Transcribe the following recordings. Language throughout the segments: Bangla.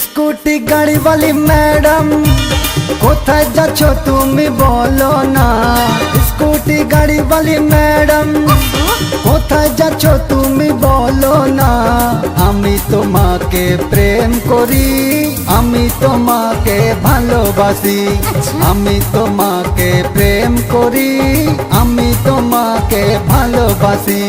স্কুটি গাড়ি वाली ম্যাডাম কোথায় যাচ্ছ তুমি বলো না। স্কুটি গাড়ি वाली ম্যাডাম কোথায় যাচ্ছ তুমি বলো না। আমি তোমাকে প্রেম করি, আমি তোমাকে ভালোবাসি। আমি তোমাকে প্রেম করি, আমি তোমাকে ভালোবাসি।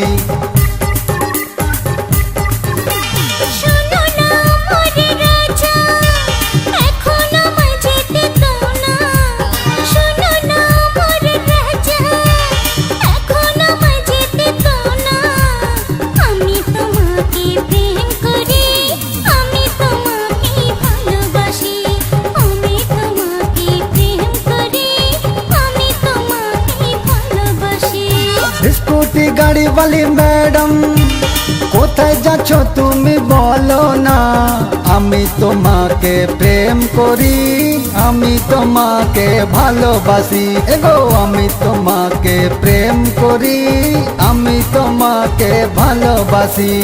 স্কুটি গাড়ি वाली ম্যাডাম কোথায় যাচ্ছ তুমি বলো না। আমি তোমাকে প্রেম করি, আমি তোমাকে ভালোবাসি। এগো আমি তোমাকে প্রেম করি, আমি তোমাকে ভালোবাসি।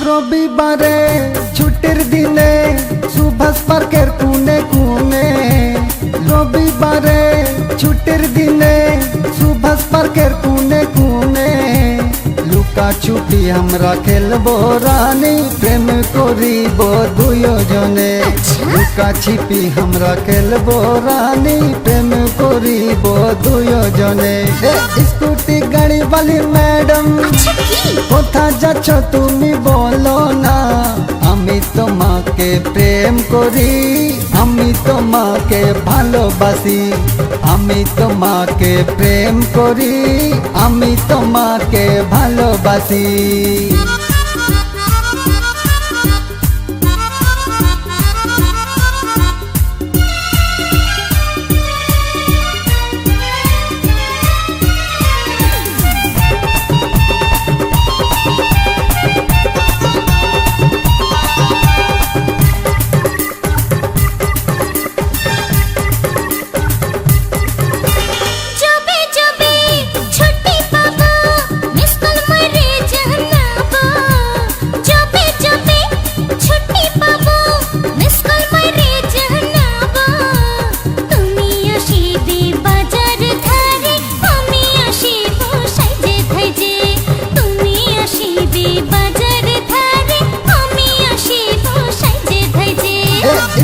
রবিবারে ছুটির দিনে সুভাষ পার্কের কোণে কোণে। রবিবারে ছুটির দিনে সুভাষ পার্কের কোণে কোণে। লুকা ছুটি আমরা খেলবো রানী, প্রেম করিব দুজনে। লুকা ছিপি আমরা খেলবো রানী, প্রেম করিব দুজনে। স্কুটি গাড়ি वाली ম্যাডাম কোথায় যাচ্ছ তুমি বলো না। আমি তোমাকে প্রেম করি, আমি তোমাকে ভালোবাসি। আমি তোমাকে প্রেম করি, আমি তোমাকে ভালোবাসি।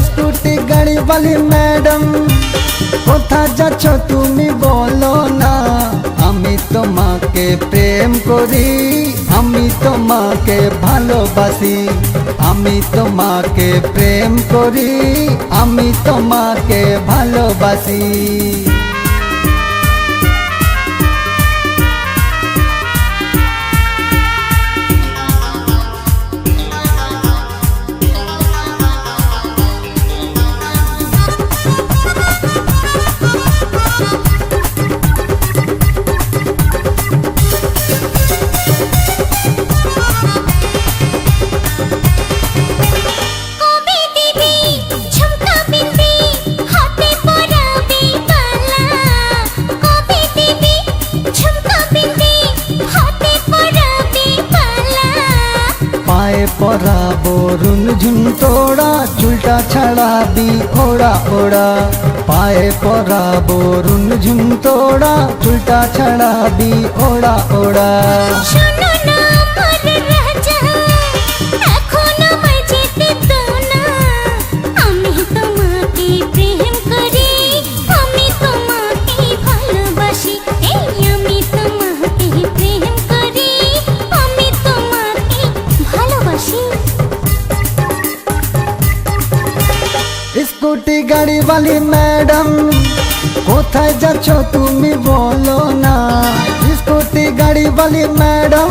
স্কুটি গাড়ি वाली ম্যাডাম কোথায় যাচ্ছ তুমি বলো না। আমি তোমাকে প্রেম করি, আমি তোমাকে ভালোবাসি। আমি তোমাকে প্রেম করি, আমি তোমাকে ভালোবাসি। পায়ে পরাবো রুনঝুন তোড়া, চুলটা ছাড়াবি ওড়া ওড়া। পায়ে পরাবো রুনঝুন তোড়া, চুলটা ছাড়াবি ওড়া ওড়া। স্কুটি গাড়ি वाली ম্যাডাম কোথায় যাচ্ছ তুমি বলো না, স্কুটি গাড়ি বালি ম্যাডাম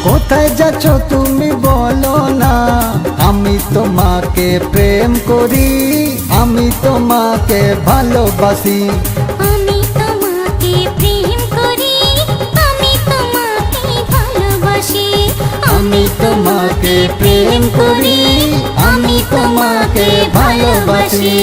কোথায় যাচ্ছ তুমি বলো না। আমি তোমাকে প্রেম করি, আমি তোমাকে ভালোবাসি। আমি তোমাকে প্রেম করি, আমি তোমাকে ভালোবাসি। আমি তোমাকে প্রেম করি, আমি তোমাকে ভালোবাসি।